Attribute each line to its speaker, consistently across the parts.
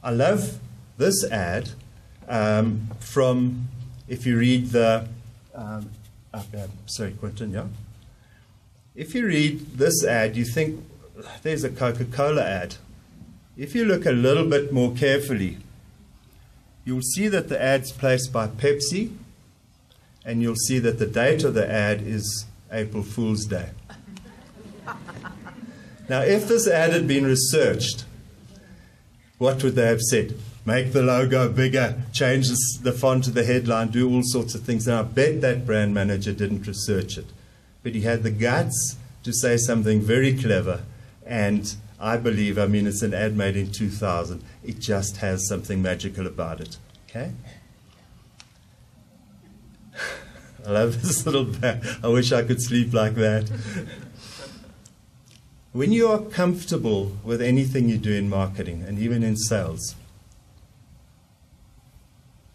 Speaker 1: I love this ad from, if you read the, sorry, Quentin, yeah? If you read this ad, you think there's a Coca-Cola ad. If you look a little bit more carefully, you'll see that the ad's placed by Pepsi, and you'll see that the date of the ad is April Fool's Day. Now, if this ad had been researched, what would they have said? Make the logo bigger, change the font of the headline, do all sorts of things. And I bet that brand manager didn't research it. But he had the guts to say something very clever. And I believe, I mean, it's an ad made in 2000. It just has something magical about it. Okay? I love this little bag. I wish I could sleep like that. When you are comfortable with anything you do in marketing and even in sales,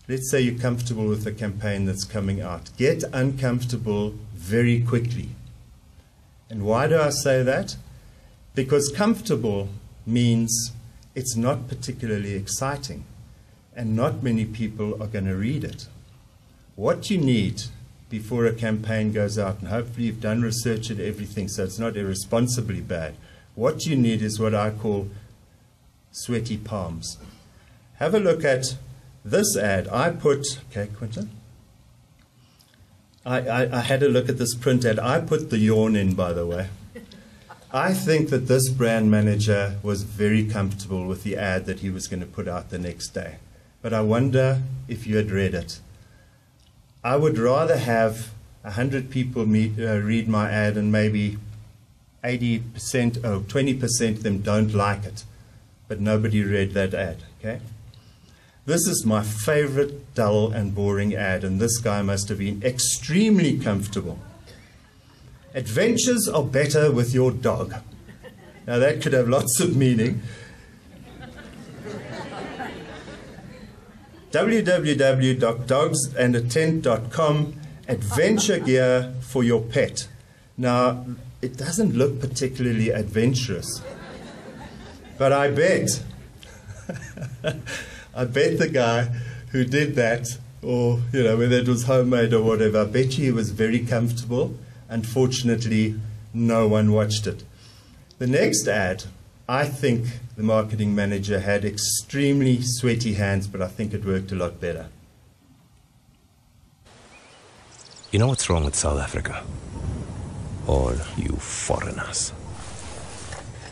Speaker 1: let's say you're comfortable with a campaign that's coming out, get uncomfortable very quickly. And why do I say that? Because comfortable means it's not particularly exciting and not many people are going to read it. What you need before a campaign goes out, and hopefully you've done research and everything, so it's not irresponsibly bad. What you need is what I call sweaty palms. Have a look at this ad. I put, okay, Quentin? I had a look at this print ad. I put the yawn in, by the way. I think that this brand manager was very comfortable with the ad that he was going to put out the next day. But I wonder if you had read it. I would rather have 100 people read my ad and maybe 80% or 20% of them don't like it. But nobody read that ad, okay? This is my favorite dull and boring ad, and this guy must have been extremely comfortable. Adventures are better with your dog. Now that could have lots of meaning. www.dogsandatent.com, adventure gear for your pet. Now, it doesn't look particularly adventurous, but I bet, I bet the guy who did that, or, you know, whether it was homemade or whatever, I bet you he was very comfortable. Unfortunately, no one watched it. The next ad, I think the marketing manager had extremely sweaty hands, but I think it worked a lot better.
Speaker 2: You know what's wrong with South Africa? All you foreigners.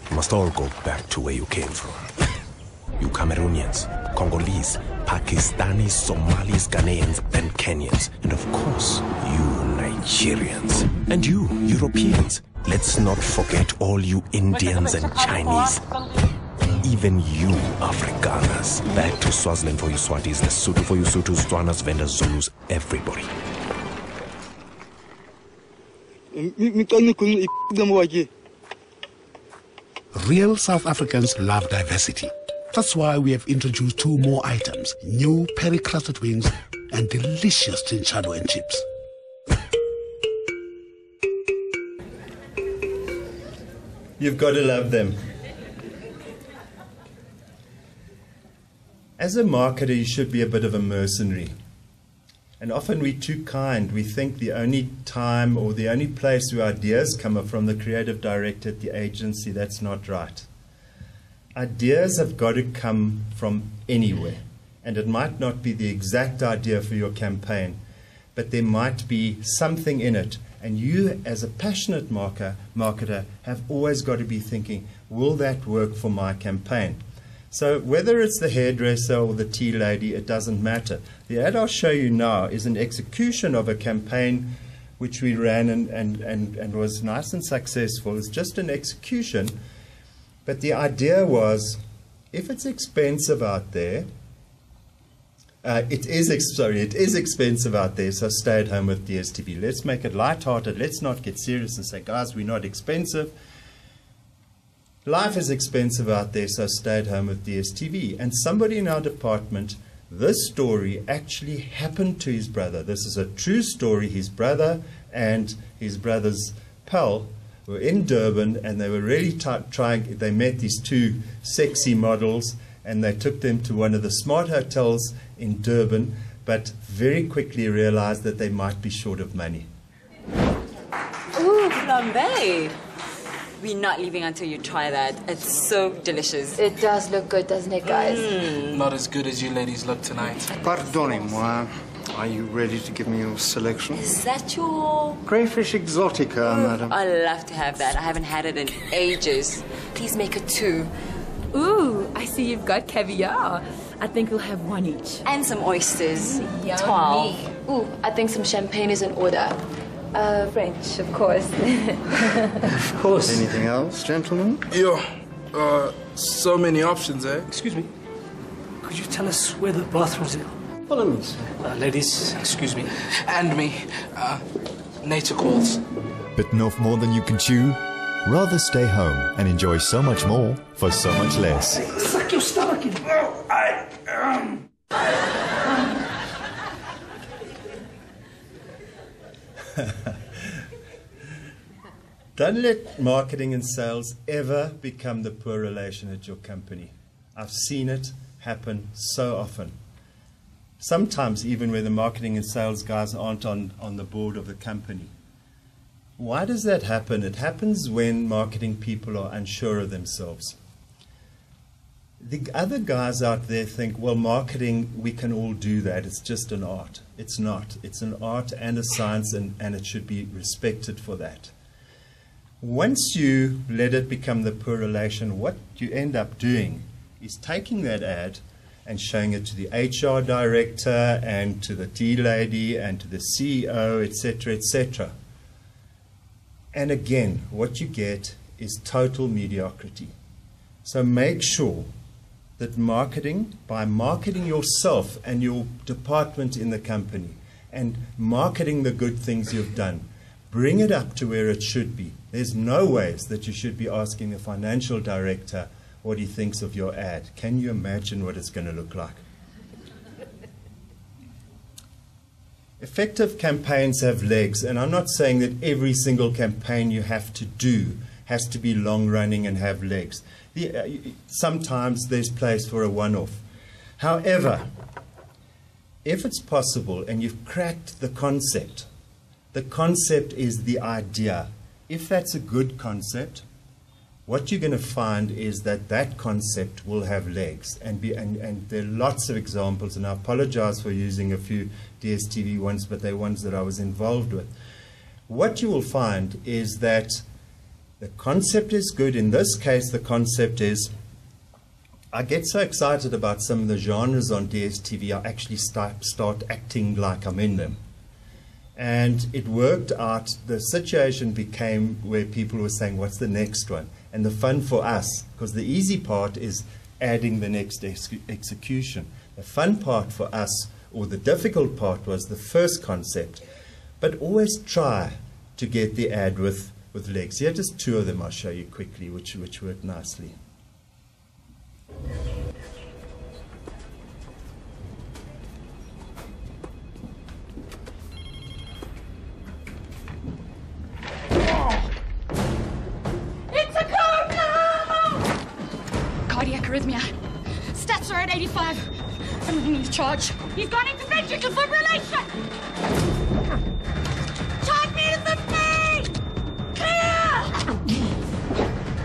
Speaker 2: You must all go back to where you came from. You Cameroonians, Congolese, Pakistanis, Somalis, Ghanaians, and Kenyans. And of course, you Nigerians. And you, Europeans. Let's not forget all you Indians and Chinese. Even you Afrikaners. Back to Swaziland for you Swatis, Lesotho for you Sothos, Tswanas, Vendas, Zulus, everybody.
Speaker 3: Real South Africans love diversity. That's why we have introduced 2 more items, new peri-crusted wings and delicious chinchado and chips.
Speaker 1: You've got to love them. As a marketer, you should be a bit of a mercenary. And often we're too kind. We think the only time or the only place where ideas come are from the creative director at the agency. That's not right. Ideas have got to come from anywhere. And it might not be the exact idea for your campaign, but there might be something in it. And you, as a passionate marketer, have always got to be thinking, will that work for my campaign? So whether it's the hairdresser or the tea lady, it doesn't matter. The ad I'll show you now is an execution of a campaign which we ran and was nice and successful. It's just an execution. But the idea was, if it's expensive out there, it is expensive out there, so stay at home with DSTV. Let's make it lighthearted. Let's not get serious and say, guys, we're not expensive. Life is expensive out there, so stay at home with DSTV. And somebody in our department, this story actually happened to his brother. This is a true story. His brother and his brother's pal were in Durban, and they were really trying. They met these 2 sexy models, and they took them to one of the smart hotels in Durban, but very quickly realized that they might be short of money.
Speaker 4: Ooh, flambe. We're not leaving until you try that. It's so delicious.
Speaker 5: It does look good, doesn't it, guys?
Speaker 6: Not as good as you ladies look tonight.
Speaker 7: Pardonnez-moi. Are you ready to give me your selection?
Speaker 4: Is that your...
Speaker 7: Crayfish exotica, madam.
Speaker 4: I love to have that. I haven't had it in ages. Please make it 2.
Speaker 8: Ooh, I see you've got caviar. I think we'll have 1 each.
Speaker 4: And some oysters.
Speaker 8: Yummy.
Speaker 4: 12.
Speaker 5: Ooh, I think some champagne is in order. French, of course.
Speaker 7: Of course. Anything else, gentlemen?
Speaker 6: Yo, so many options, eh?
Speaker 9: Excuse me. Could you tell us where the bathrooms are?
Speaker 7: Follow me, sir.
Speaker 9: Ladies, excuse me.
Speaker 6: And me. Nature calls.
Speaker 10: Bitten off more than you can chew? Rather stay home and enjoy so much more for so much less.
Speaker 9: Suck your stomach in.
Speaker 1: Don't let marketing and sales ever become the poor relation at your company. I've seen it happen so often. Sometimes even where the marketing and sales guys aren't on the board of the company. Why does that happen? It happens when marketing people are unsure of themselves. The other guys out there think, well, marketing, we can all do that. It's just an art. It's not. It's an art and a science, and it should be respected for that. Once you let it become the poor relation, what you end up doing is taking that ad and showing it to the HR director and to the tea lady and to the CEO, etc., etc. And again, what you get is total mediocrity. So make sure that marketing, by marketing yourself and your department in the company and marketing the good things you've done, bring it up to where it should be. There's no ways that you should be asking the financial director what he thinks of your ad. Can you imagine what it's going to look like? Effective campaigns have legs, and I'm not saying that every single campaign you have to do has to be long-running and have legs. Sometimes there's place for a one-off. However, if it's possible and you've cracked the concept is the idea. If that's a good concept, what you're going to find is that that concept will have legs. And there are lots of examples, and I apologize for using a few DSTV ones, but they're ones that I was involved with. What you will find is that the concept is good. In this case, the concept is, I get so excited about some of the genres on DSTV, I actually start acting like I'm in them. And it worked out. The situation became where people were saying, what's the next one? And the fun for us, because the easy part is adding the next execution. The fun part for us, or the difficult part, was the first concept. But always try to get the ad with legs. Here are just 2 of them I'll show you quickly, which work nicely.
Speaker 11: Cardiac arrhythmia. Stats are at 85. I'm in charge. He's gone into ventricular fibrillation. Charge me to 50. Clear.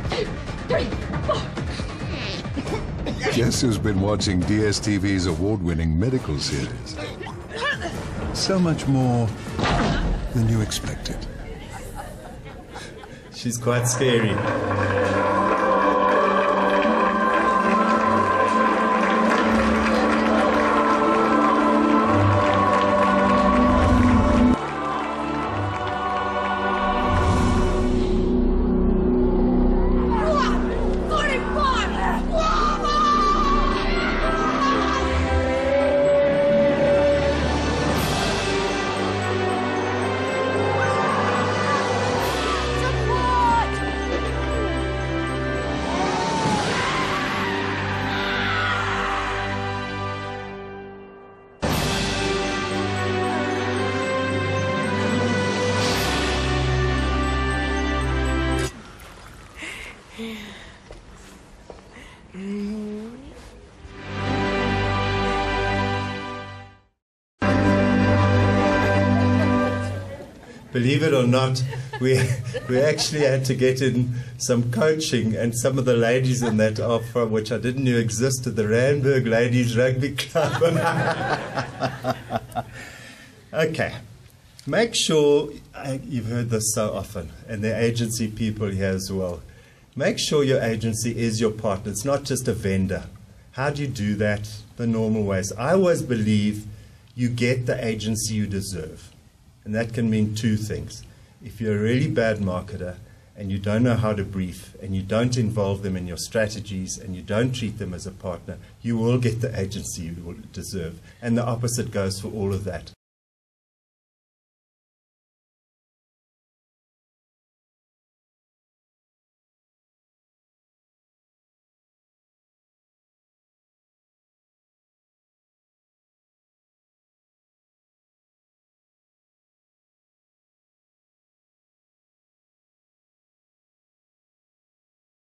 Speaker 11: 2, 3, 4.
Speaker 12: Guess who's been watching DSTV's award-winning medical series? So much more than you expected.
Speaker 1: She's quite scary. believe it or not, we actually had to get in some coaching, and some of the ladies in that are from, which I didn't know existed, the Randburg Ladies Rugby Club. Okay. Make sure, you've heard this so often, and the agency people here as well, make sure your agency is your partner. It's not just a vendor. How do you do that? The normal ways. I always believe you get the agency you deserve. And that can mean two things. If you're a really bad marketer and you don't know how to brief and you don't involve them in your strategies and you don't treat them as a partner, you will get the agency you deserve. And the opposite goes for all of that.